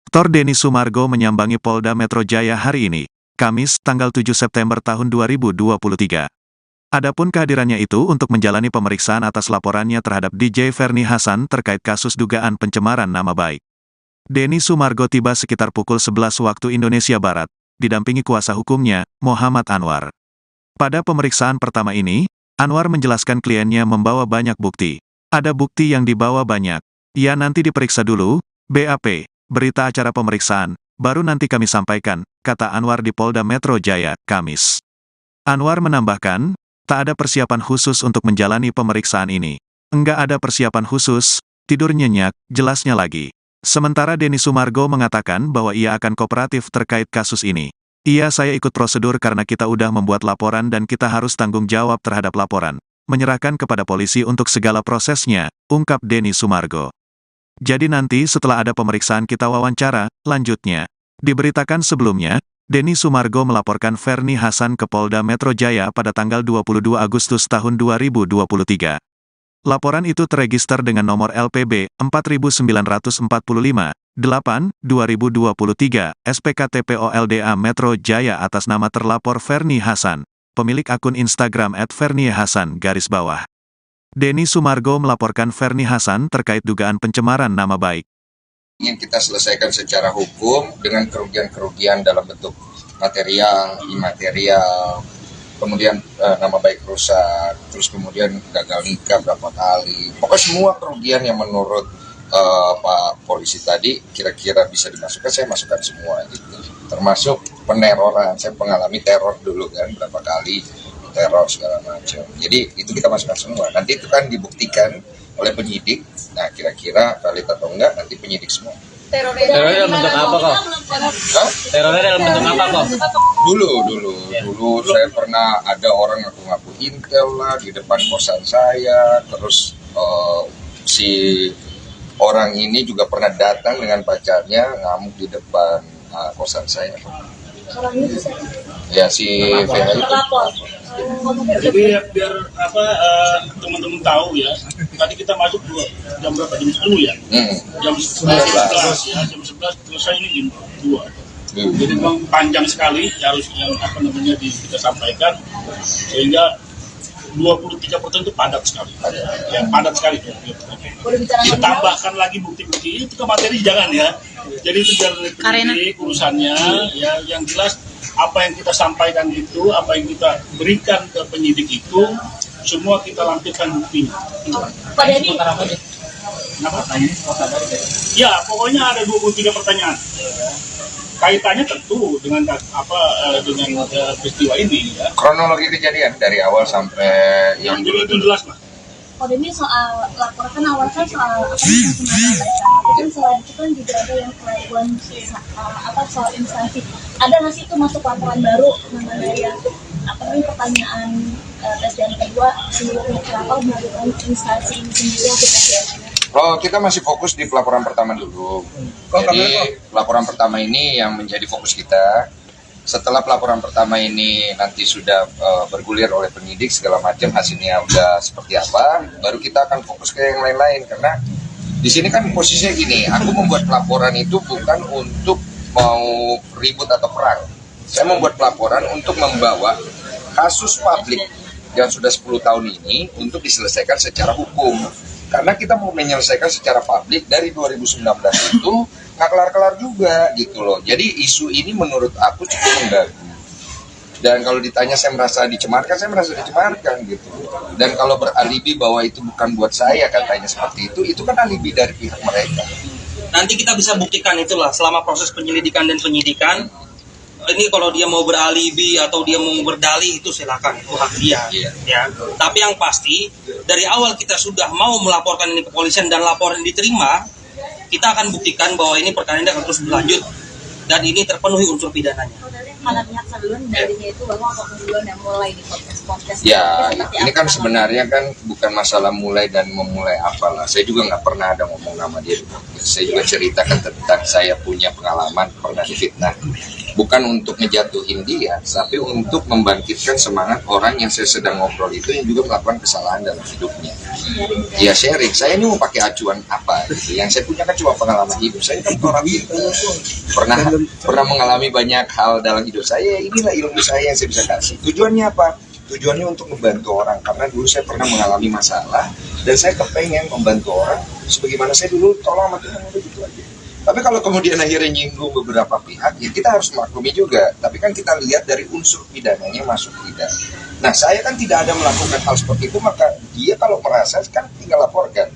Aktor Denny Sumargo menyambangi Polda Metro Jaya hari ini, Kamis, tanggal 7 September tahun 2023. Adapun kehadirannya itu untuk menjalani pemeriksaan atas laporannya terhadap DJ Ferny Hassan terkait kasus dugaan pencemaran nama baik. Denny Sumargo tiba sekitar pukul 11 waktu Indonesia Barat, didampingi kuasa hukumnya, Muhammad Anwar. Pada pemeriksaan pertama ini, Anwar menjelaskan kliennya membawa banyak bukti. Ada bukti yang dibawa banyak. Ya nanti diperiksa dulu, BAP. Berita acara pemeriksaan, baru nanti kami sampaikan, kata Anwar di Polda Metro Jaya, Kamis. Anwar menambahkan, tak ada persiapan khusus untuk menjalani pemeriksaan ini. Enggak ada persiapan khusus, tidur nyenyak, jelasnya lagi. Sementara Denny Sumargo mengatakan bahwa ia akan kooperatif terkait kasus ini. Saya ikut prosedur karena kita udah membuat laporan dan kita harus tanggung jawab terhadap laporan. Menyerahkan kepada polisi untuk segala prosesnya, ungkap Denny Sumargo. Jadi nanti setelah ada pemeriksaan kita wawancara, lanjutnya. Diberitakan sebelumnya, Denny Sumargo melaporkan Ferny Hassan ke Polda Metro Jaya pada tanggal 22 Agustus tahun 2023. Laporan itu terregister dengan nomor LPB 4945-8-2023 SPKTPOLDA Metro Jaya atas nama terlapor Ferny Hassan, pemilik akun Instagram @fernyhassan_. Denny Sumargo melaporkan Ferny Hassan terkait dugaan pencemaran nama baik. Ingin kita selesaikan secara hukum dengan kerugian-kerugian dalam bentuk material, imaterial, kemudian nama baik rusak, terus kemudian gagal nikah berapa kali. Pokoknya semua kerugian yang menurut Pak Polisi tadi kira-kira bisa dimasukkan, saya masukkan semua gitu. Termasuk peneroran, saya mengalami teror dulu kan berapa kali. Teror segala macam. Jadi itu kita masukkan semua. Nanti itu kan dibuktikan oleh penyidik. Nah kira-kira valid atau enggak nanti penyidik semua. Terornya dalam bentuk apa kok? Terornya dalam bentuk apa kok? Dulu saya pernah ada orang ngaku-ngaku intel lah di depan kosan saya. Terus si orang ini juga pernah datang dengan pacarnya ngamuk di depan kosan saya. Ya si VH itu. Jadi biar teman-teman tahu ya, tadi kita masuk jam berapa? Jam 10 ya? Jam 11 ya, jam 11 selesai ini jam 2. Jadi memang panjang sekali harus yang kita sampaikan, sehingga 23% itu padat sekali. Ya, padat sekali. Ditambahkan lagi bukti-bukti itu ke materi jangan ya. Jadi itu biar penyidik urusannya ya, yang jelas apa yang kita sampaikan itu, apa yang kita berikan ke penyidik itu, semua kita lampirkan buktinya. Pak Denny, ya pokoknya ada 23 pertanyaan. Kaitannya tentu dengan peristiwa ini. Ya. Kronologi kejadian dari awal sampai yang dulu itu jelas lah. Pak Denny soal laporan awal kan soal apa yang sebenarnya tapi kan selain itu kan juga ada yang keraguan soal instansi. Ada nggak sih itu masuk laporan baru mengenai yang pertanyaan tes yang kedua seluruhnya kenapa melakukan instansi ini sendiri kita masih fokus di pelaporan pertama dulu. Jadi pelaporan pertama ini yang menjadi fokus kita. Setelah pelaporan pertama ini nanti sudah bergulir oleh penyidik segala macam, hasilnya udah seperti apa, baru kita akan fokus ke yang lain-lain. Karena di sini kan posisinya gini, aku membuat pelaporan itu bukan untuk mau ribut atau perang. Saya membuat pelaporan untuk membawa kasus publik yang sudah 10 tahun ini untuk diselesaikan secara hukum. Karena kita mau menyelesaikan secara publik dari 2019 itu nggak kelar-kelar juga gitu loh. Jadi isu ini menurut aku cukup mengganggu. Dan kalau ditanya saya merasa dicemarkan gitu. Dan kalau beralibi bahwa itu bukan buat saya katanya seperti itu kan alibi dari pihak mereka. Nanti kita bisa buktikan itulah selama proses penyelidikan dan penyidikan. Ini kalau dia mau beralibi atau dia mau berdalih itu silakan, itu hak dia. Ya. Tapi yang pasti dari awal kita sudah mau melaporkan ini ke kepolisian dan laporan diterima, kita akan buktikan bahwa ini perkara ini akan terus berlanjut dan ini terpenuhi unsur pidananya. Karena pihak sebelum darinya itu bahwa apapun duluan yang mulai di podcast. podcast. Ya, Seperti ini apa kan namanya? sebenarnya kan bukan masalah mulai dan memulai apalah. Saya juga nggak pernah ada ngomong nama dia. Saya juga ceritakan tentang saya punya pengalaman pernah difitnah. Bukan untuk ngejatuhin dia, tapi untuk membangkitkan semangat orang yang saya sedang ngobrol itu yang juga melakukan kesalahan dalam hidupnya. Ya sharing, saya ini mau pakai acuan apa gitu. Yang saya punya kan cuma pengalaman hidup. Saya kan orang itu pernah mengalami banyak hal dalam hidup saya. Inilah ilmu saya yang saya bisa kasih. Tujuannya apa? Tujuannya untuk membantu orang, karena dulu saya pernah mengalami masalah dan saya kepengen membantu orang sebagaimana saya dulu tolong sama Tuhan, udah gitu aja. Tapi kalau kemudian akhirnya nyinggung beberapa pihak, ya kita harus maklumi juga. Tapi kan kita lihat dari unsur pidananya masuk tidak. Nah, saya kan tidak ada melakukan hal seperti itu, maka dia kalau merasa kan tinggal laporkan.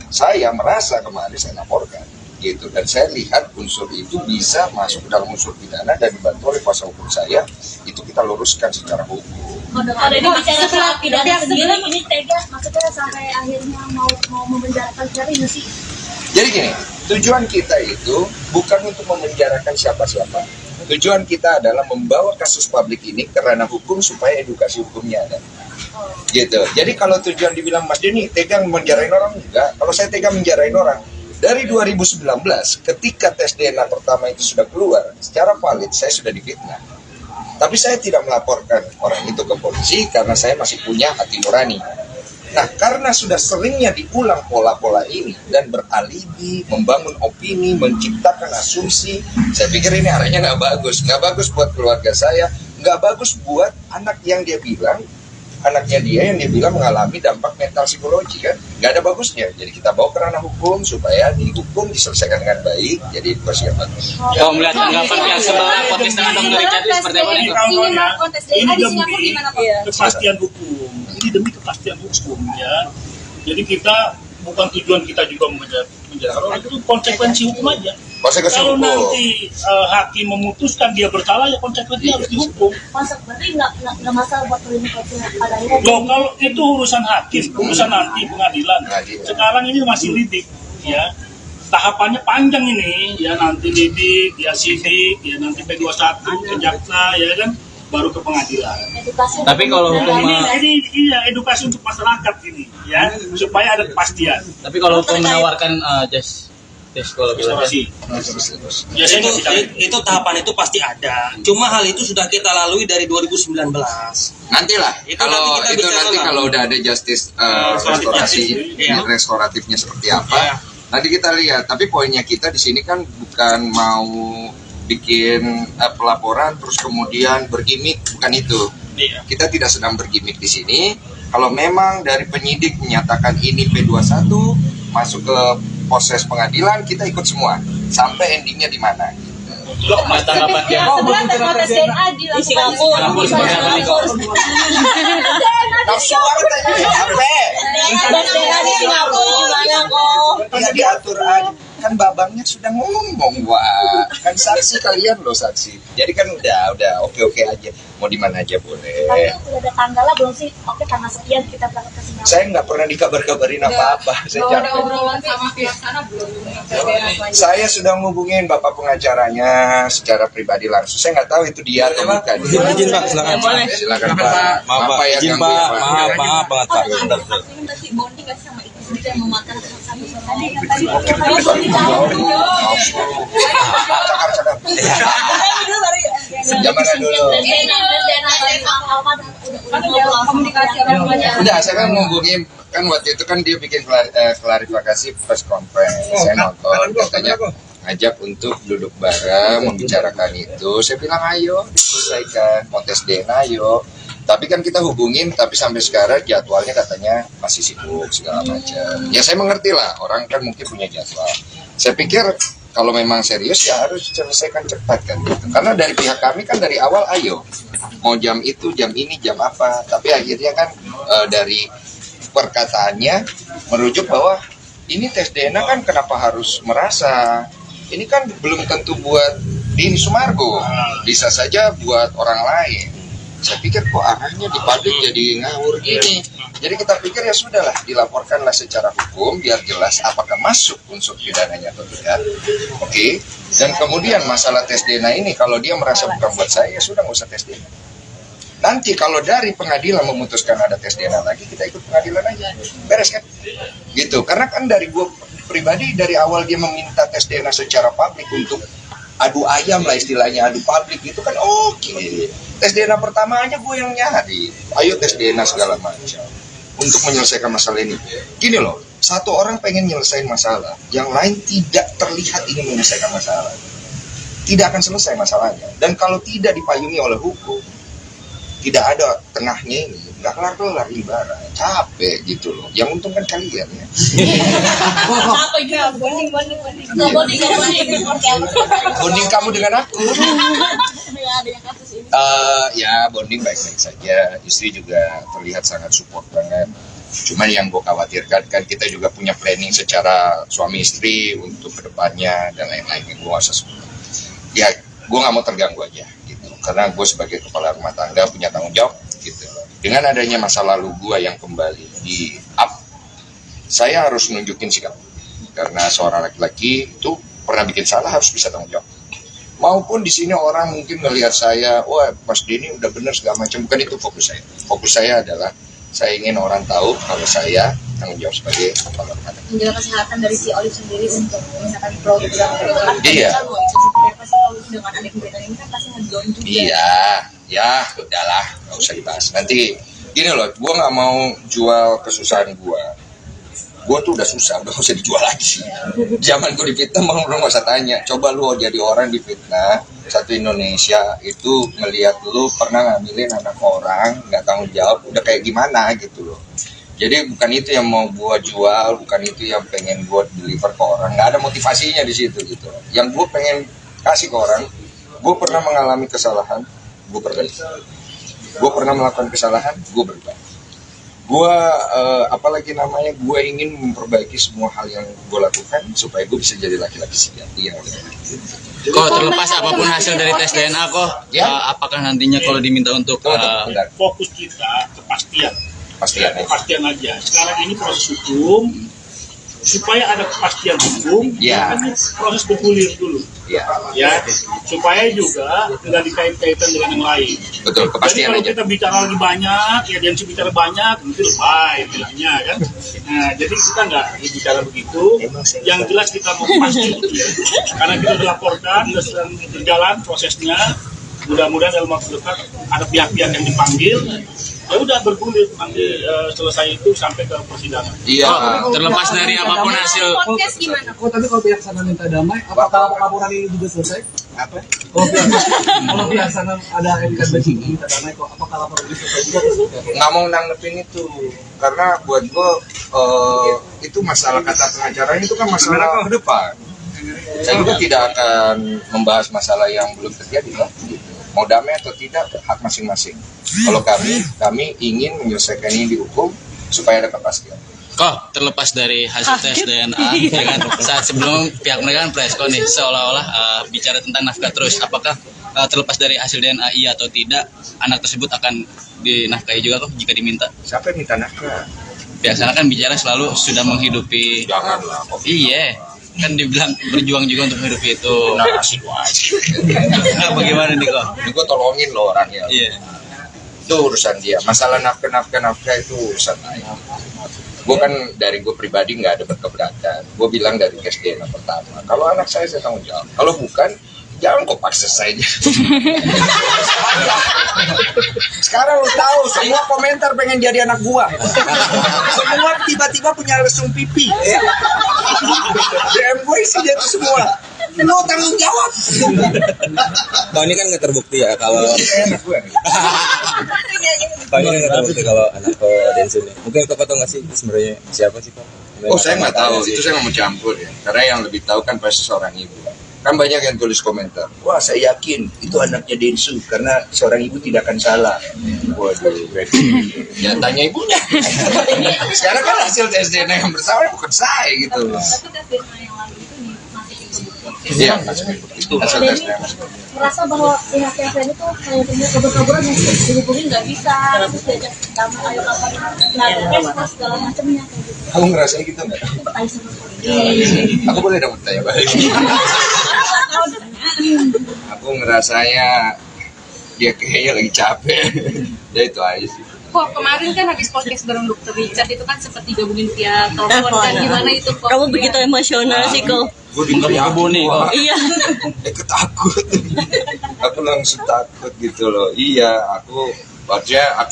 Saya merasa kemarin saya laporkan gitu, dan saya lihat unsur itu bisa masuk ke dalam unsur pidana dan dibantu oleh kuasa hukum saya, itu kita luruskan secara hukum. Kalau ini bicara soal pidana sendiri, ini tegas maksudnya sampai akhirnya mau memenjarakan Ferry nggak sih? Jadi gini, tujuan kita itu bukan untuk memenjarakan siapa-siapa. Tujuan kita adalah membawa kasus publik ini ke ranah hukum supaya edukasi hukumnya ada. Gitu. Jadi kalau tujuan dibilang Mas Denny tega menjarain orang, enggak. Kalau saya tega menjarain orang, dari 2019 ketika tes DNA pertama itu sudah keluar, secara valid saya sudah difitnah. Tapi saya tidak melaporkan orang itu ke polisi karena saya masih punya hati nurani. Nah, karena sudah seringnya diulang pola-pola ini dan beralibi, membangun opini, menciptakan asumsi, saya pikir ini arahnya nggak bagus. Nggak bagus buat keluarga saya, nggak bagus buat anak yang dia bilang, anaknya dia yang dia bilang mengalami dampak mental psikologi kan. Nggak ada bagusnya. Jadi kita bawa ke ranah hukum supaya dihukum, diselesaikan dengan baik, jadi edukasi yang bagus. Kalau melihat tanggapan pihak sebelah podcast dengan Dr. Richard seperti apa nih? Ini demi kepastian hukum. Ini demi kepastian hukum ya. Jadi kita bukan tujuan kita juga menjarakan orang, itu konsekuensi hukum aja. Konsekuensi Kalau hukum. nanti hakim memutuskan dia bersalah, ya konsekuensinya harus dihukum. Masa berarti nggak masalah buat klinik pada akhirnya. Loh, kalau itu urusan hakim, urusan nanti pengadilan. Sekarang ini masih lidik, ya. Tahapannya panjang ini, ya nanti lidik, ya sidik, ya nanti P21, ke jaksa, ya kan, baru ke pengadilan. Edukasi. Tapi kalau hukum Ini iya, edukasi untuk masyarakat ini, ya, supaya ada kepastian. tapi kalau hukum menawarkan tes psikologi, Ya, saya nggak bisa. Itu tahapan itu pasti ada. Cuma hal itu sudah kita lalui dari 2019. Nantilah Itu kalau nanti kita itu bicara nanti lah. kalau udah ada justice restorasi Iya. restoratifnya seperti apa, Iya. nanti kita lihat. Tapi poinnya kita di sini kan bukan mau bikin pelaporan terus kemudian bergimik, bukan itu. Iya. Kita tidak sedang bergimik di sini. Kalau memang dari penyidik menyatakan ini P21 masuk ke proses pengadilan, kita ikut semua sampai endingnya di mana. Mas tanggapan dia. Sebenarnya tes DNA di Singapura. Tes DNA di Singapura gimana kok? Ya diatur aja. Kan babangnya sudah ngomong, wah kan saksi kalian loh saksi. Jadi kan udah oke aja. Mau di mana aja boleh. Tapi udah ada tanggalnya belum sih? Oke, tanggal sekian kita berangkat ke Singapura. Saya nggak pernah dikabar-kabarin apa-apa. Saya Kalau ada capek. obrolan sama pihak sana belum? Saya sudah ngubungin bapak pengacaranya secara pribadi langsung. Saya nggak tahu itu dia atau bukan. Izin Pak, silakan. Silakan Pak. Maaf Pak, ya izin ganggu ya, Pak, maaf banget Pak. Ini berarti bonding nggak sih sama itu sendiri yang memakan satu tadi kan tadi. Cakap-cakap. Zamannya dulu. Udah, saya kan ngomongin kan waktu itu kan dia bikin klarifikasi press conference. Saya nonton katanya ngajak untuk duduk bareng membicarakan itu. Saya bilang ayo diselesaikan, mau tes DNA ayo. Tapi kan kita hubungin, tapi sampai sekarang jadwalnya katanya masih sibuk segala macam. Ya saya mengerti lah, orang kan mungkin punya jadwal. Saya pikir kalau memang serius ya harus selesaikan cepat kan gitu. Karena dari pihak kami kan dari awal ayo mau jam itu, jam ini, jam apa. Tapi akhirnya kan dari perkataannya merujuk bahwa ini tes DNA kan kenapa harus merasa. Ini kan belum tentu buat Dini Sumargo, bisa saja buat orang lain. Saya pikir kok arahnya di publik jadi ngawur gini. Jadi kita pikir ya sudahlah, dilaporkanlah secara hukum biar jelas apakah masuk unsur pidananya atau tidak. Oke. Dan kemudian masalah tes DNA ini kalau dia merasa bukan buat saya, ya sudah nggak usah tes DNA. Nanti kalau dari pengadilan memutuskan ada tes DNA lagi, kita ikut pengadilan aja, beres kan? Gitu. Karena kan dari gue pribadi dari awal dia meminta tes DNA secara publik untuk adu ayam lah istilahnya, adu publik itu kan oke. Tes DNA pertamanya gue yang nyari, ayo tes DNA segala macam untuk menyelesaikan masalah ini. Gini loh, satu orang pengen nyelesain masalah, yang lain tidak terlihat ingin menyelesaikan masalah, tidak akan selesai masalahnya. Dan kalau tidak dipayungi oleh hukum, tidak ada tengahnya ini, nggak kelar-kelar ibarat, capek gitu loh. Yang untung kan kalian ya. Apa itu? Bonding. Bonding kamu dengan aku. Ada yang kasus ini. Ya bonding baik-baik saja. Istri juga terlihat sangat support banget. Cuman yang gue khawatirkan kan kita juga punya planning secara suami istri untuk kedepannya dan lain-lain. Gue nggak usah sebut. Ya gue nggak mau terganggu aja gitu. Karena gue sebagai kepala rumah tangga punya tanggung jawab gitu. Dengan adanya masa lalu gue yang kembali di up, saya harus nunjukin sikap. Karena seorang laki-laki itu pernah bikin salah harus bisa tanggung jawab. Maupun di sini orang mungkin melihat saya, wah Mas Denny udah bener segala macam. Bukan itu fokus saya. Fokus saya adalah saya ingin orang tahu kalau saya tanggung jawab sebagai kepala rumah tangga. Menjaga kesehatan dari si Olive sendiri untuk misalkan program gitu kan. Iya. Pasti kalau dengan ada kegiatan ini kan pasti nge-down juga. Iya, ya udahlah, nggak usah dibahas. Nanti gini loh, gue nggak mau jual kesusahan gue. Gue tuh udah susah, udah gak usah dijual lagi. Zaman gue difitnah, mau lu gak usah tanya. Coba lu jadi orang difitnah, satu Indonesia itu ngelihat lu pernah ngambilin anak orang, nggak tanggung jawab, udah kayak gimana gitu loh. Jadi bukan itu yang mau gue jual, bukan itu yang pengen gue deliver ke orang. Nggak ada motivasinya di situ gitu. Yang gue pengen kasih ke orang, gue pernah mengalami kesalahan, gue perbaiki. Gue pernah melakukan kesalahan, gue berubah. Gue apalagi namanya, gue ingin memperbaiki semua hal yang gue lakukan supaya gue bisa jadi laki-laki sejati yang lebih baik. Kok terlepas apapun hasil dari tes DNA kok, Ya. apakah nantinya kalau diminta untuk Bentar. Fokus kita kepastian. Pastian aja. Kepastian aja. Sekarang ini proses hukum, supaya ada kepastian hukum, Ya. kan proses bergulir dulu, Ya, ya, supaya juga tidak dikait-kaitan dengan yang lain. betul, Jadi kepastian kalau aja. kita bicara lagi banyak, ya Densu bicara banyak, itu lebay bilangnya kan. Nah, jadi kita nggak bicara begitu. Yang jelas kita mau pasti, karena kita dilaporkan, dan sedang berjalan prosesnya. Mudah-mudahan dalam waktu dekat ada pihak-pihak yang dipanggil. Ya udah bergulir nanti selesai itu sampai ke persidangan. Iya. terlepas dari apapun hasil Podcast gimana? Oh, tapi kalau pihak sana minta damai, apakah laporan ini juga selesai? Apa? Kalau pihak sana ada MK minta damai, kok apakah laporan ini selesai juga? Nggak mau nanggepin itu karena buat gue itu masalah kata pengacara itu kan masalah ke depan. Saya juga tidak akan membahas masalah yang belum terjadi lah. Gitu. Mau damai atau tidak hak masing-masing. Kalau kami ingin menyelesaikan ini di hukum supaya ada kepastian. kok terlepas dari hasil tes DNA ya kan, saat sebelum pihak mereka kan preskon nih seolah-olah bicara tentang nafkah terus, apakah terlepas dari hasil DNA iya atau tidak anak tersebut akan dinafkahi juga kok jika diminta? Siapa yang minta nafkah? Pihak sana kan bicara selalu sudah menghidupi. Janganlah. Iya, kan dibilang berjuang juga untuk menghidupi itu. Nah, asik aja. Nah, bagaimana nih kok? Ini gue tolongin loh orangnya. Iya. Itu urusan dia. Masalah nafkah itu urusan lain. Gue kan dari gue pribadi nggak ada berkeberatan. Gue bilang dari tes DNA pertama. Kalau anak saya tanggung jawab. Kalau bukan, jangan kok paksa saya. Sekarang lu tahu semua komentar pengen jadi anak gua. Semua tiba-tiba punya lesung pipi. DM gue isinya itu semua. Lu tanggung jawab. Kalau ini kan nggak terbukti ya kalau Enak gue. kalau ini kan nggak terbukti kalau anak ke Densu nih. Mungkin Koko tahu nggak sih sebenarnya siapa sih Kok? Oh saya nggak tahu. Itu saya nggak mau campur ya. Karena yang lebih tahu kan pasti seorang ibu. Kan banyak yang tulis komentar, wah saya yakin itu anaknya Densu karena seorang ibu tidak akan salah. Waduh, ya tanya ibunya. Sekarang kan hasil tes DNA yang bersama bukan saya gitu loh. Tapi tes DNA yang lalu itu dimasukin. Iya, itu hasil tes DNA. Merasa bahwa pihak-pihak lain itu kayak punya kabur-kaburan yang dihubungin nggak bisa, terus diajak sama ayo kapan tes segala macamnya kayak gitu. Kamu ngerasain gitu nggak? Itu bertanya sama polisi. Aku boleh dong bertanya balik. Aku ngerasanya dia kayaknya lagi capek. Ya itu aja sih. Kok kemarin kan habis podcast bareng Dokter Richard itu kan sempat digabungin via telepon kan, gimana itu kok? Kamu begitu emosional sih kok. Gue digabung nih. Iya. Ketakut. Aku langsung takut gitu loh. Iya, aku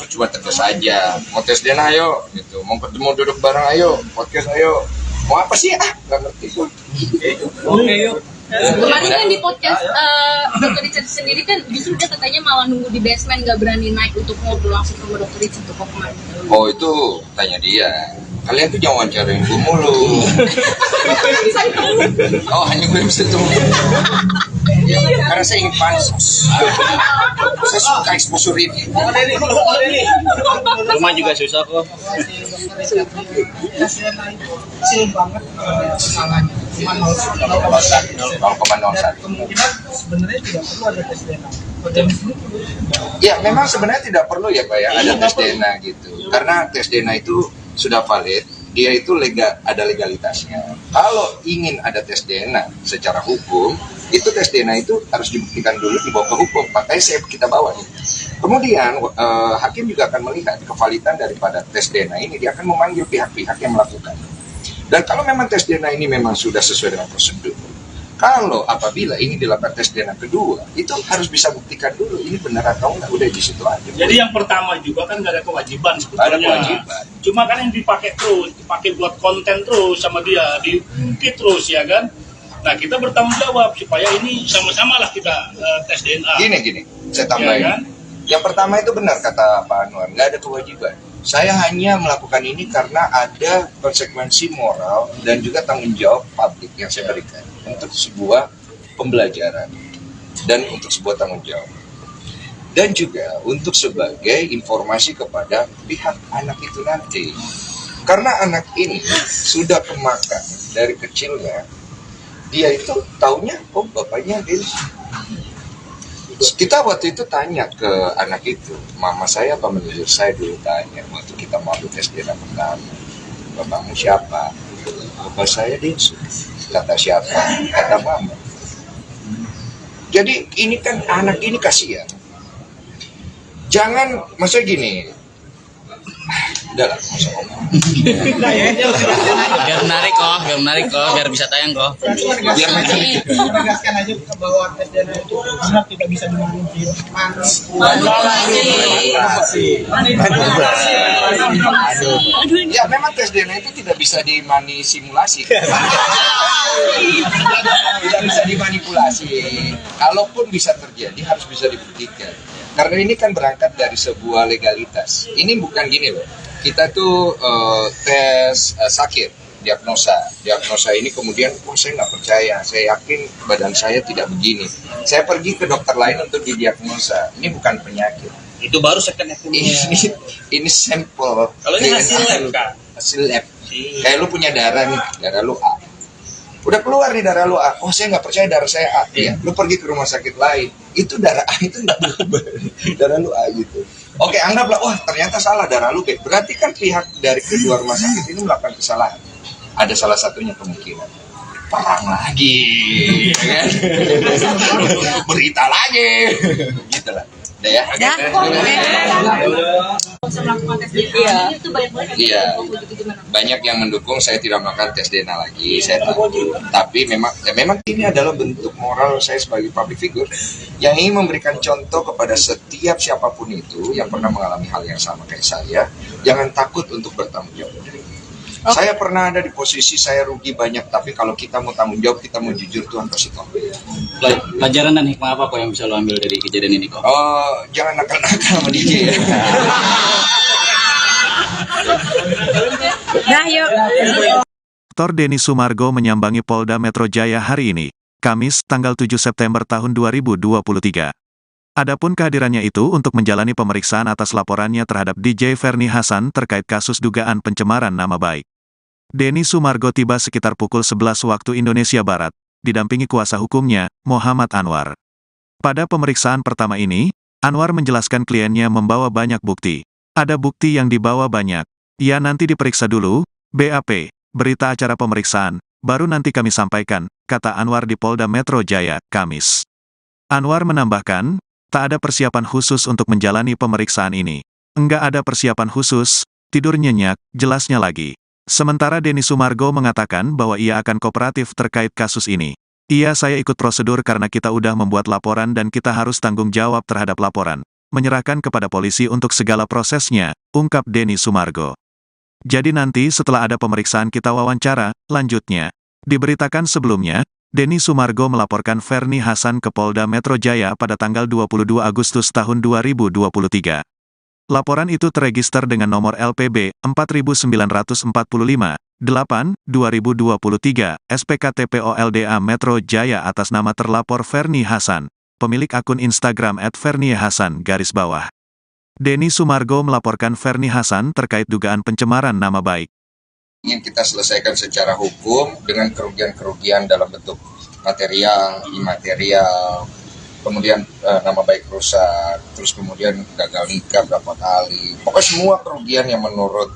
cuma tegas aja. Mau tes DNA ayo, gitu. Mau ketemu duduk bareng ayo, podcast ayo. Mau apa sih? Gak ngerti gue. Oke, yuk. Kemarin kan di podcast Dokter Richard sendiri kan justru dia katanya malah nunggu di basement, gak berani naik untuk ngobrol langsung sama Dokter Richard tuh kok kemarin. Oh itu tanya dia. Kalian tuh jangan wawancarain gue mulu. Oh hanya gue yang bisa tunggu. Karena saya ingin pansos. Saya suka exposure ini. Rumah juga susah kok. Kecil banget kesalahannya. Cuma 0,01. Kemungkinan sebenarnya tidak perlu ada tes DNA. Ya memang sebenarnya tidak perlu ya Pak ya ada tes DNA gitu. Karena tes DNA itu sudah valid, dia itu ada legalitasnya. Kalau ingin ada tes DNA secara hukum, itu tes DNA itu harus dibuktikan dulu dibawa ke hukum. Makanya kita bawa nih. Kemudian hakim juga akan melihat kevalidan daripada tes DNA ini, dia akan memanggil pihak-pihak yang melakukan. Dan kalau memang tes DNA ini memang sudah sesuai dengan prosedur, kalau apabila ingin dilakukan tes DNA kedua, itu harus bisa buktikan dulu ini benar atau enggak, udah di situ aja. Jadi yang pertama juga kan nggak ada kewajiban sebetulnya. Ada kewajiban. Cuma kan yang dipakai terus, dipakai buat konten terus sama dia, diungkit terus ya kan. Nah kita bertanggung jawab supaya ini sama-sama lah kita tes DNA. Gini, saya tambahin. Ya, kan? Yang pertama itu benar kata Pak Anwar, nggak ada kewajiban. Saya hanya melakukan ini karena ada konsekuensi moral dan juga tanggung jawab publik yang saya berikan untuk sebuah pembelajaran dan untuk sebuah tanggung jawab. Dan juga untuk sebagai informasi kepada pihak anak itu nanti. Karena anak ini sudah kemakan dari kecilnya, dia itu taunya, oh bapaknya Densu. Kita waktu itu tanya ke anak itu, mama saya apa manajer saya dulu tanya waktu kita mau tes DNA pertama, bapakmu siapa? Bapak saya Densu. Kata siapa? Kata mama. Jadi ini kan anak ini kasihan. Jangan, maksudnya gini, udahlah, masa ngomong. Biar menarik kok, biar bisa tayang kok. Biar macam Menegaskan aja bahwa tes DNA itu benar tidak bisa dimanipulasi. Ya memang tes DNA itu tidak bisa simulasi. Tidak bisa dimanipulasi. Kalaupun bisa terjadi harus bisa dibuktikan. Karena ini kan berangkat dari sebuah legalitas. Ini bukan gini loh. Kita tuh tes sakit, diagnosa ini kemudian, saya nggak percaya, saya yakin badan saya tidak begini. Saya pergi ke dokter lain untuk didiagnosa. Ini bukan penyakit. Itu baru second opinion. Ini sampel. Kalau ini hasil lab kan? Hasil lab. Kayak lu punya darah nih, darah lu A. Udah keluar nih darah lu A. Oh saya nggak percaya darah saya A. Ya, lu pergi ke rumah sakit lain. Itu darah A itu nggak berubah. Darah lu A gitu. Oke, anggaplah, wah ternyata salah darah lu B. Berarti kan pihak dari kedua rumah sakit ini melakukan kesalahan. Ada salah satunya kemungkinan. Perang lagi, ya kan? Berita lagi, gitu lah. Udah ya? Iya. Banyak yang mendukung saya tidak melakukan tes DNA lagi. Saya tahu. Tapi memang ini adalah bentuk moral saya sebagai public figure yang ingin memberikan contoh kepada setiap siapapun itu yang pernah mengalami hal yang sama kayak saya. Jangan takut untuk bertanggung jawab. Saya pernah ada di posisi saya rugi banyak, tapi kalau kita mau tanggung jawab, kita mau jujur, Tuhan pasti tahu. Pelajaran dan hikmah apa kok yang bisa lo ambil dari kejadian ini kok? Oh, jangan nakal-nakal sama DJ ya. Nah, yuk. Dr. Denny Sumargo menyambangi Polda Metro Jaya hari ini, Kamis, tanggal 7 September tahun 2023. Adapun kehadirannya itu untuk menjalani pemeriksaan atas laporannya terhadap DJ Ferni Hasan terkait kasus dugaan pencemaran nama baik. Denny Sumargo tiba sekitar pukul 11 waktu Indonesia Barat, didampingi kuasa hukumnya, Muhammad Anwar. Pada pemeriksaan pertama ini, Anwar menjelaskan kliennya membawa banyak bukti. Ada bukti yang dibawa banyak. Ya nanti diperiksa dulu, BAP, berita acara pemeriksaan, baru nanti kami sampaikan, kata Anwar di Polda Metro Jaya, Kamis. Anwar menambahkan, Tak ada persiapan khusus untuk menjalani pemeriksaan ini. Enggak ada persiapan khusus, tidur nyenyak, jelasnya lagi. Sementara Denny Sumargo mengatakan bahwa ia akan kooperatif terkait kasus ini. Saya ikut prosedur karena kita udah membuat laporan dan kita harus tanggung jawab terhadap laporan. Menyerahkan kepada polisi untuk segala prosesnya, ungkap Denny Sumargo. Jadi nanti setelah ada pemeriksaan kita wawancara, lanjutnya. Diberitakan sebelumnya, Denny Sumargo melaporkan Ferni Hasan ke Polda Metro Jaya pada tanggal 22 Agustus tahun 2023. Laporan itu terregister dengan nomor LPB 4945. 8/2023, SPKTPO LDA Metro Jaya atas nama terlapor Ferni Hasan, pemilik akun Instagram @ferniehasan_. Denny Sumargo melaporkan Ferni Hasan terkait dugaan pencemaran nama baik. Ingin kita selesaikan secara hukum dengan kerugian-kerugian dalam bentuk material, imaterial, kemudian nama baik rusak, terus kemudian gagal nikah berapa kali. Pokoknya semua kerugian yang menurut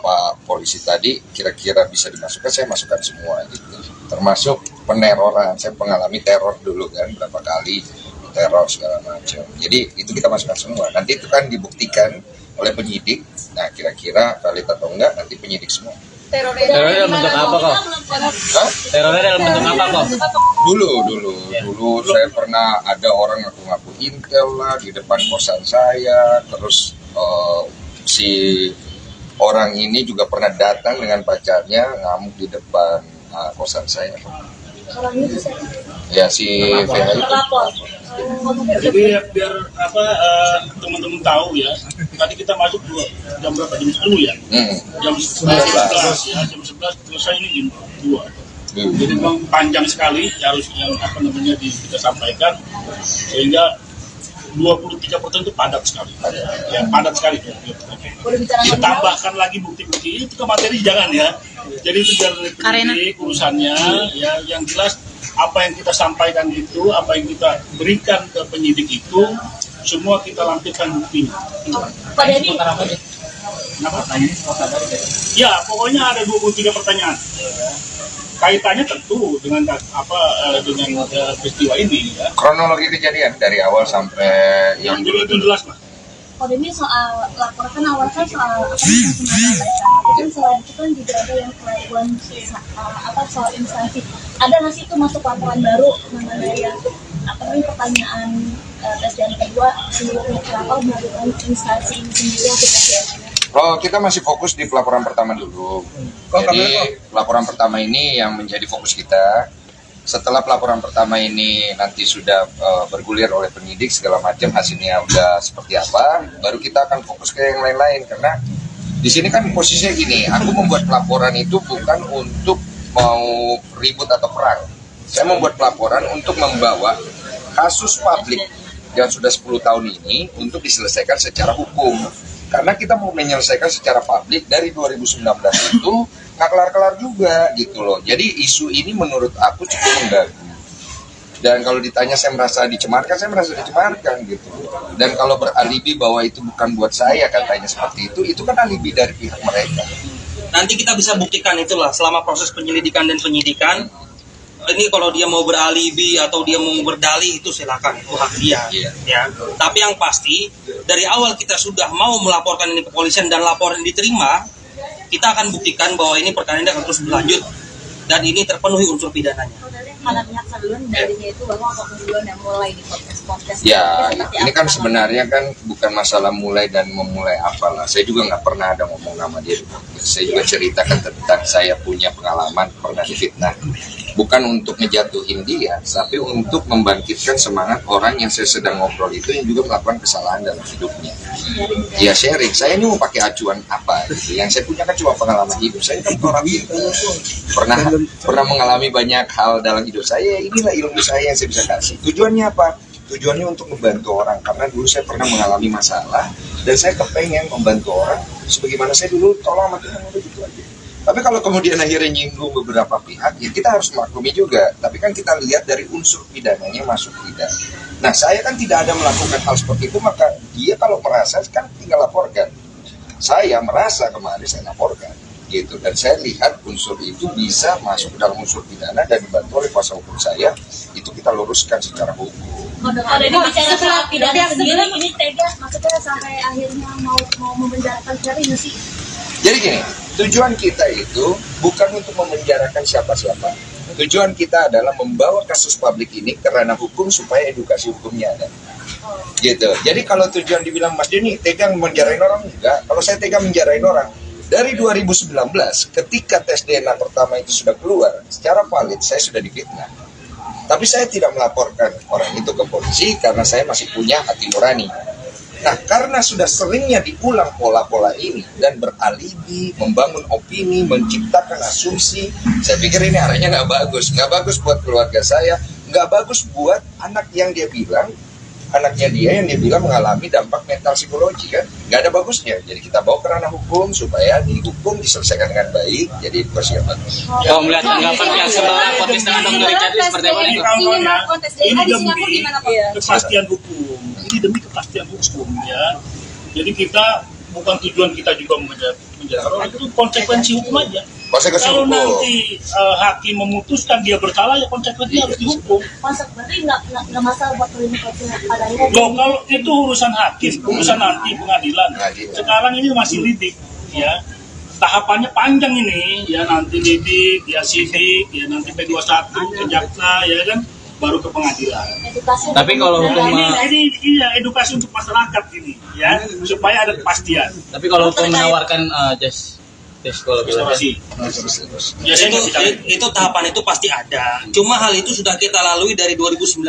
Pak polisi tadi kira-kira bisa dimasukkan, saya masukkan semua gitu. Termasuk peneroran, saya mengalami teror dulu kan berapa kali, teror segala macam. Jadi itu kita masukkan semua. Nanti itu kan dibuktikan oleh penyidik. Nah kira-kira valid atau enggak nanti penyidik semua. Terornya dalam bentuk apa kok? Terornya dalam bentuk apa kok? Dulu saya pernah ada orang ngaku-ngaku intel lah di depan kosan saya. Terus si orang ini juga pernah datang dengan pacarnya ngamuk di depan kosan saya. Orang itu siapa? Ya si VH itu. Jadi biar teman-teman tahu ya, tadi kita masuk jam berapa? Jam 10 ya? Jam 11 ya, jam 11 selesai ini jam 2. Jadi memang panjang sekali harus yang kita sampaikan, sehingga 23% itu padat sekali. Ya, padat sekali. Ditambahkan lagi bukti-bukti itu ke materi jangan ya. Jadi itu biar penyidik urusannya ya, yang jelas apa yang kita sampaikan itu, apa yang kita berikan ke penyidik itu semua kita lampirkan buktinya. Pak Denny. Ya, pokoknya ada 23 pertanyaan. Kaitannya tentu dengan dengan peristiwa ini ya. Kronologi kejadian dari awal sampai yang itu jelas lah. Kalau ini soal laporan awal kan soal apa yang kemudian selain itu kan juga ada yang keraguan soal instansi. Ada nggak sih itu masuk laporan baru mengenai yang pertanyaan tes yang kedua seluruhnya kenapa melakukan instansi ini sendiri yang kita siapkan? Kita masih fokus di pelaporan pertama dulu. Jadi pelaporan pertama ini yang menjadi fokus kita. Setelah pelaporan pertama ini nanti sudah bergulir oleh penyidik segala macam, hasilnya udah seperti apa, baru kita akan fokus ke yang lain-lain. Karena di sini kan posisinya gini, aku membuat pelaporan itu bukan untuk mau ribut atau perang. Saya membuat pelaporan untuk membawa kasus publik yang sudah 10 tahun ini untuk diselesaikan secara hukum. Karena kita mau menyelesaikan secara publik dari 2019 itu nggak kelar-kelar juga gitu loh. Jadi isu ini menurut aku cukup mengganggu. Dan kalau ditanya saya merasa dicemarkan gitu. Dan kalau beralibi bahwa itu bukan buat saya katanya seperti itu kan alibi dari pihak mereka. Nanti kita bisa buktikan itulah selama proses penyelidikan dan penyidikan. Ini kalau dia mau beralibi atau dia mau berdalih itu silakan, itu hak dia. Ya. Tapi yang pasti dari awal kita sudah mau melaporkan ini ke kepolisian dan laporan diterima, kita akan buktikan bahwa ini perkara ini akan terus berlanjut dan ini terpenuhi unsur pidananya. Mana pihak sebelum darinya itu bahwa waktu duluan yang mulai di podcast. Ya, ini kan sebenarnya kan bukan masalah mulai dan memulai apalah. Saya juga nggak pernah ada ngomong nama dia. Saya juga ceritakan tentang saya punya pengalaman pernah difitnah. Bukan untuk ngejatuhin dia, tapi untuk membangkitkan semangat orang yang saya sedang ngobrol itu yang juga melakukan kesalahan dalam hidupnya. Ya sharing, saya ini mau pakai acuan apa gitu. Yang saya punya kan cuma pengalaman hidup. Saya kan orang pintar, pernah mengalami banyak hal dalam hidup saya. Inilah ilmu saya yang saya bisa kasih. Tujuannya apa? Tujuannya untuk membantu orang. Karena dulu saya pernah mengalami masalah dan saya kepengen membantu orang sebagaimana saya dulu tolong sama Tuhan, udah gitu aja. Tapi kalau kemudian akhirnya nyinggung beberapa pihak, ya kita harus maklumi juga. Tapi kan kita lihat dari unsur pidananya masuk tidak. Nah, saya kan tidak ada melakukan hal seperti itu, maka dia kalau merasa kan tinggal laporkan. Saya merasa kemarin saya laporkan, gitu. Dan saya lihat unsur itu bisa masuk ke dalam unsur pidana dan dibantu oleh kuasa hukum saya, itu kita luruskan secara hukum. Kalau bicara soal pidana sendiri, ini tega, maksudnya sampai akhirnya mau memenjarakan Ferry nggak sih? Jadi gini, tujuan kita itu bukan untuk memenjarakan siapa-siapa. Tujuan kita adalah membawa kasus publik ini ke ranah hukum supaya edukasi hukumnya ada. Gitu. Jadi kalau tujuan dibilang Mas Denny tega menjarain orang, enggak. Kalau saya tega menjarain orang, dari 2019 ketika tes DNA pertama itu sudah keluar, secara valid saya sudah difitnah. Tapi saya tidak melaporkan orang itu ke polisi karena saya masih punya hati nurani. Nah, karena sudah seringnya diulang pola-pola ini dan beralibi, membangun opini, menciptakan asumsi, saya pikir ini arahnya nggak bagus. Nggak bagus buat keluarga saya, nggak bagus buat anak yang dia bilang, anaknya dia yang dia bilang mengalami dampak mental psikologi kan. Nggak ada bagusnya. Jadi kita bawa ke ranah hukum supaya dihukum, diselesaikan dengan baik, jadi persiapan. Kalau melihat tanggapan pihak sebelah podcast dengan Dr. Richard itu seperti apa nih? Ini demi kepastian hukum. Ini demi kepastian hukum ya. Jadi kita bukan tujuan kita juga menjadi orang, itu konsekuensi hukum aja. Konsekuensi Kalau hukum. nanti hakim memutuskan dia bersalah, ya konsekuensinya harus dihukum. Berarti nggak masalah buat terima kasih pada ini. Loh, kalau itu urusan hakim, urusan nanti pengadilan. Sekarang ini masih lidik, ya. Tahapannya panjang ini, ya nanti lidik, ya sidik, ya nanti P21 ke jaksa, ya kan, baru ke pengadilan. Tapi kalau hukum Ini ya, edukasi untuk masyarakat ini, ya, supaya ada kepastian. tapi kalau hukum menawarkan tes kalau Restorasi. Ya, saya nggak bicara. Itu tahapan itu pasti ada. Cuma hal itu sudah kita lalui dari 2019.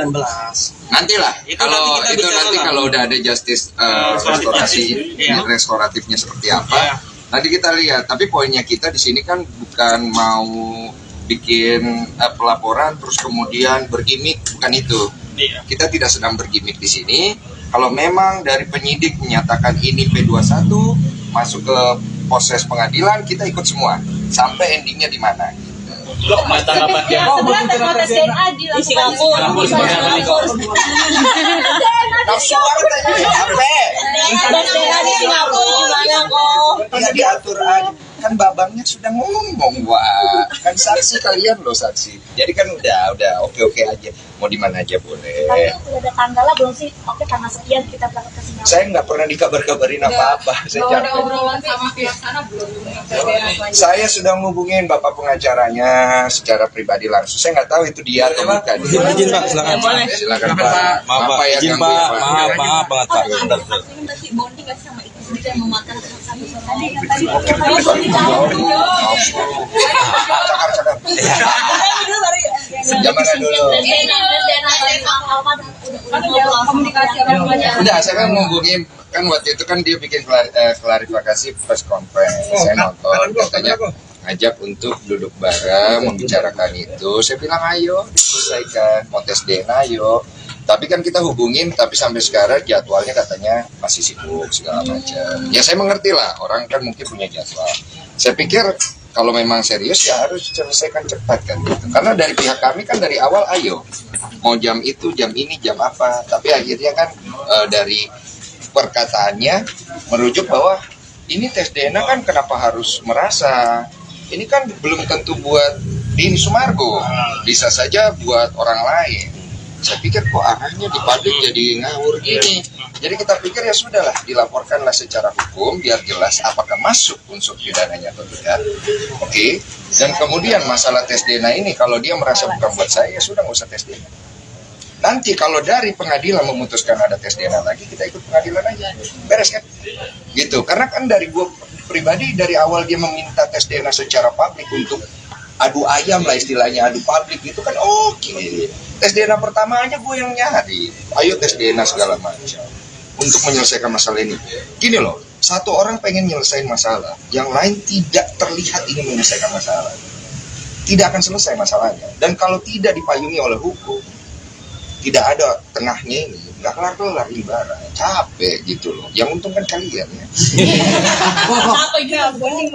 Nantilah Itu kalau nanti kita itu bicara nanti lah. kalau udah ada justice restorasi Iya. restoratifnya seperti apa, Iya. nanti kita lihat. Tapi poinnya kita di sini kan bukan mau bikin pelaporan terus kemudian bergimik, bukan itu. Iya. Kita tidak sedang bergimik di sini. Kalau memang dari penyidik menyatakan ini P21 masuk ke proses pengadilan, kita ikut semua sampai endingnya di mana. tanggapan dia? Sebenarnya tes DNA Di Singapura. Nafsu banget aja capek. Tes DNA di Singapura gimana kok? Ya diatur aja. Kan babangnya sudah ngomong, wah kan saksi kalian loh saksi. Jadi kan udah oke aja. Mau di mana aja boleh. Tapi udah ada tanggalnya belum sih? Oke, tanggal sekian kita berangkat ke Singapura. Saya nggak pernah dikabar-kabarin apa-apa. Saya Kalau ada capek. obrolan sama pihak sana belum? Saya sudah ngubungin bapak pengacaranya secara pribadi langsung. Saya nggak tahu itu dia atau bukan. Izin Pak, silakan. Silakan Pak. Maaf Pak, ya izin ganggu Pak, ya, Pak. maaf banget Pak. Bentar. Berarti bonding nggak sih sama itu sendiri yang memakan satu sama lain? Cakap. Zaman dulu. Komunikasi Udah, saya kan ngubungin kan waktu itu kan dia bikin klarifikasi press conference. Saya nonton katanya ngajak untuk duduk bareng membicarakan itu. Saya bilang ayo diselesaikan, mau tes DNA ayo. Tapi kan kita hubungin, tapi sampai sekarang jadwalnya katanya masih sibuk segala macam. Ya saya mengerti lah, orang kan mungkin punya jadwal. Saya pikir kalau memang serius ya harus selesaikan cepat kan gitu. Karena dari pihak kami kan dari awal ayo mau jam itu, jam ini, jam apa. Tapi akhirnya kan dari perkataannya merujuk bahwa ini tes DNA kan kenapa harus merasa. Ini kan belum tentu buat Dini Sumargo, bisa saja buat orang lain. Saya pikir kok arahnya di publik jadi ngawur gini. Jadi kita pikir ya sudahlah, dilaporkanlah secara hukum biar jelas apakah masuk unsur pidananya atau tidak. Oke. Dan kemudian masalah tes DNA ini kalau dia merasa bukan buat saya ya sudah nggak usah tes DNA. Nanti kalau dari pengadilan memutuskan ada tes DNA lagi, kita ikut pengadilan aja. Beres kan? Gitu. Karena kan dari gue pribadi dari awal dia meminta tes DNA secara publik untuk adu ayam lah istilahnya, adu publik itu kan oke. Tes DNA pertama aja gue yang nyari. Ayo tes DNA segala macam untuk menyelesaikan masalah ini. Gini loh, satu orang pengen nyelesain masalah, yang lain tidak terlihat ingin menyelesaikan masalah. Tidak akan selesai masalahnya. Dan kalau tidak dipayungi oleh hukum, tidak ada tengahnya ini, nggak kelar-kelar ibarat. Capek gitu loh. Yang untung kan kalian ya. Apa itu? Bonding.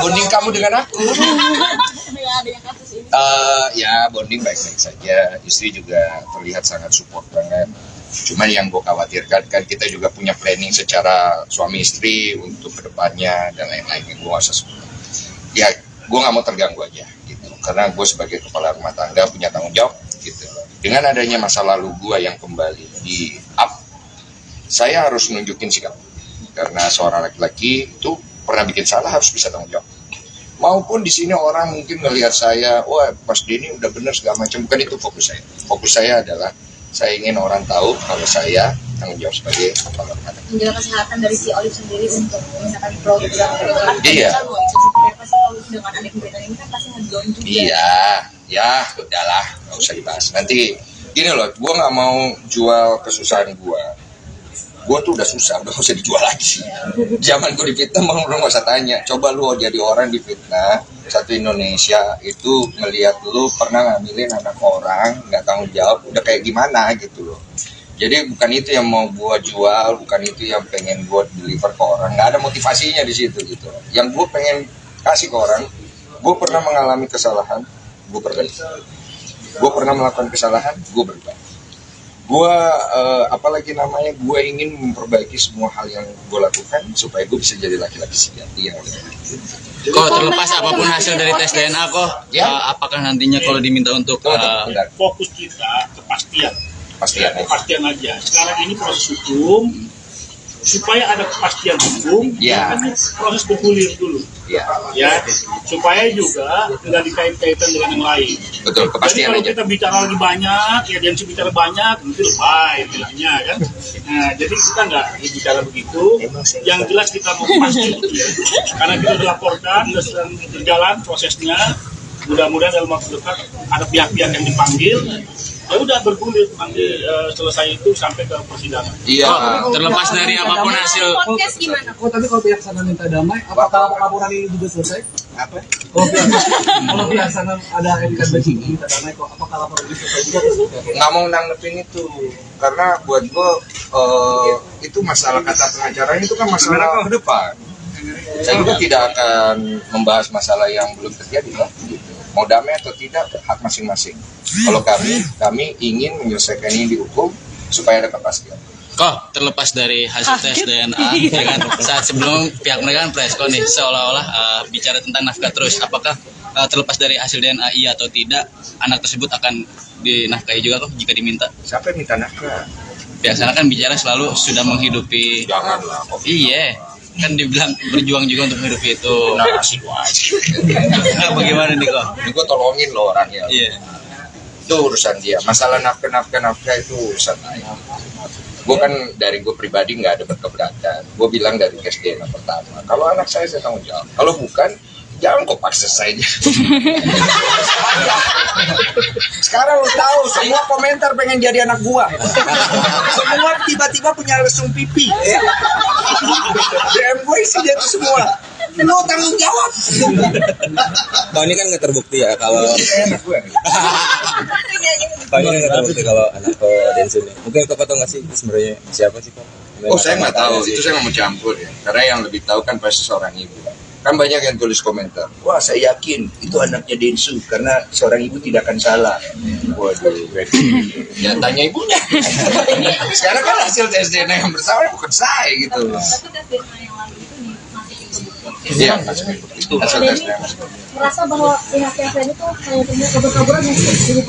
Bonding kamu dengan aku. Ya bonding baik-baik saja. Istri juga terlihat sangat support banget. Cuman yang gue khawatirkan kan kita juga punya planning secara suami istri untuk kedepannya dan lain-lain. Gue nggak usah ya gue nggak mau terganggu aja gitu. Karena gue sebagai kepala rumah tangga punya tanggung jawab gitu. Dengan adanya masa lalu gua yang kembali di up, saya harus nunjukin sikap. Karena seorang laki-laki itu pernah bikin salah harus bisa tanggung jawab. Maupun di sini orang mungkin melihat saya, wah Mas Denny udah benar segala macam. Bukan itu fokus saya. Fokus saya adalah saya ingin orang tahu kalau saya tanggung jawab sebagai kepala rumah tangga. Menjaga kesehatan dari si Olive sendiri untuk misalkan program itu kan Iya. kita loh, itu seperti apa sih Olive dengan adik berita ini kan pasti ngedown juga. Iya, ya udahlah, nggak usah dibahas. Nanti gini loh, gue nggak mau jual kesusahan gue. Gue tuh udah susah, udah gak usah dijual lagi. Zaman gue difitnah, lu gak usah tanya. Coba lu jadi orang difitnah, satu Indonesia itu ngelihat lu pernah ngambilin anak orang, nggak tanggung jawab, udah kayak gimana gitu loh. Jadi bukan itu yang mau gue jual, bukan itu yang pengen gue deliver ke orang. Nggak ada motivasinya di situ gitu. Yang gue pengen kasih ke orang, gue pernah mengalami kesalahan, gue perbaiki. Gue pernah melakukan kesalahan, gue berubah. Gue apalagi namanya, gue ingin memperbaiki semua hal yang gue lakukan supaya gue bisa jadi laki-laki sejati yang lebih baik. Kok terlepas apapun hasil dari tes DNA kok, Ya. apakah nantinya kalau diminta untuk Bentar. Fokus kita kepastian. Pastian aja. Aja. Sekarang ini proses hukum, supaya ada kepastian hukum, Ya. kan proses bergulir dulu, Ya, ya, supaya juga tidak dikait-kaitan dengan yang lain. betul, Jadi kepastian kalau aja. kita bicara lagi banyak, ya dia bicara banyak, nanti lebay bilangnya kan. Nah, jadi kita nggak bicara begitu. Yang jelas kita mau pasti, ya. Karena kita sudah laporkan, sudah sedang berjalan prosesnya. Mudah-mudahan dalam waktu dekat ada pihak-pihak yang dipanggil. Ya udah bergulir nanti selesai itu sampai ke persidangan. Iya. terlepas dari apapun hasil Podcast gimana? Oh, tapi kalau pihak sana minta damai, apakah laporan ini juga selesai? Apa? Kalau pihak sana ada MK begini, minta damai, kok apakah laporan ini selesai juga? Nggak mau nanggepin itu, karena buat gue itu masalah kata pengacaranya itu kan masalah ke depan. Saya juga tidak akan membahas masalah yang belum terjadi lah. Gitu. Mau damai atau tidak hak masing-masing. Kalau kami ingin menyelesaikan ini di hukum supaya ada kepastian. kok terlepas dari hasil tes DNA ya kan, saat sebelum pihak mereka kan preskon nih seolah-olah bicara tentang nafkah terus, apakah terlepas dari hasil DNA iya atau tidak anak tersebut akan dinafkahi juga kok jika diminta? Siapa yang minta nafkah? Pihak sana kan bicara selalu sudah menghidupi. Janganlah. Iya, kan dibilang berjuang juga untuk menghidupi itu. Nah, kasih lu aja. Nah, bagaimana nih kok? Ini gue tolongin lo orangnya. Iya. Itu urusan dia. Masalah nafkah itu urusan saya. Gue kan dari gue pribadi nggak ada berkeberatan. Gue bilang dari tes DNA pertama. Kalau anak saya tanggung jawab. Kalau bukan, jangan kok paksa saya. Sekarang lu tahu semua komentar pengen jadi anak gua. Semua tiba-tiba punya lesung pipi. DM gue isi dia tuh semua. Lu tanggung jawab. Bang, ini kan nggak terbukti ya kalau Enak gue. Bang, ini kan nggak terbukti kalau anak ke Densun ya. Mungkin Bapak tahu nggak sih sebenarnya siapa sih Pak? Oh, saya nggak tahu. Itu saya nggak mau campur ya. Karena yang lebih tahu kan pasti seorang ibu. Kan banyak yang tulis komentar, wah saya yakin itu anaknya Densu karena seorang ibu tidak akan salah. Waduh, ya tanya ibunya. Sekarang kan hasil tes DNA yang bersalah bukan saya gitu. Tapi tes DNA yang lalu itu masih dibuktikan. Iya, itu hasil tes DNA. Merasa bahwa pihak-pihak lain itu kayak punya kabur-kaburan yang dihubungi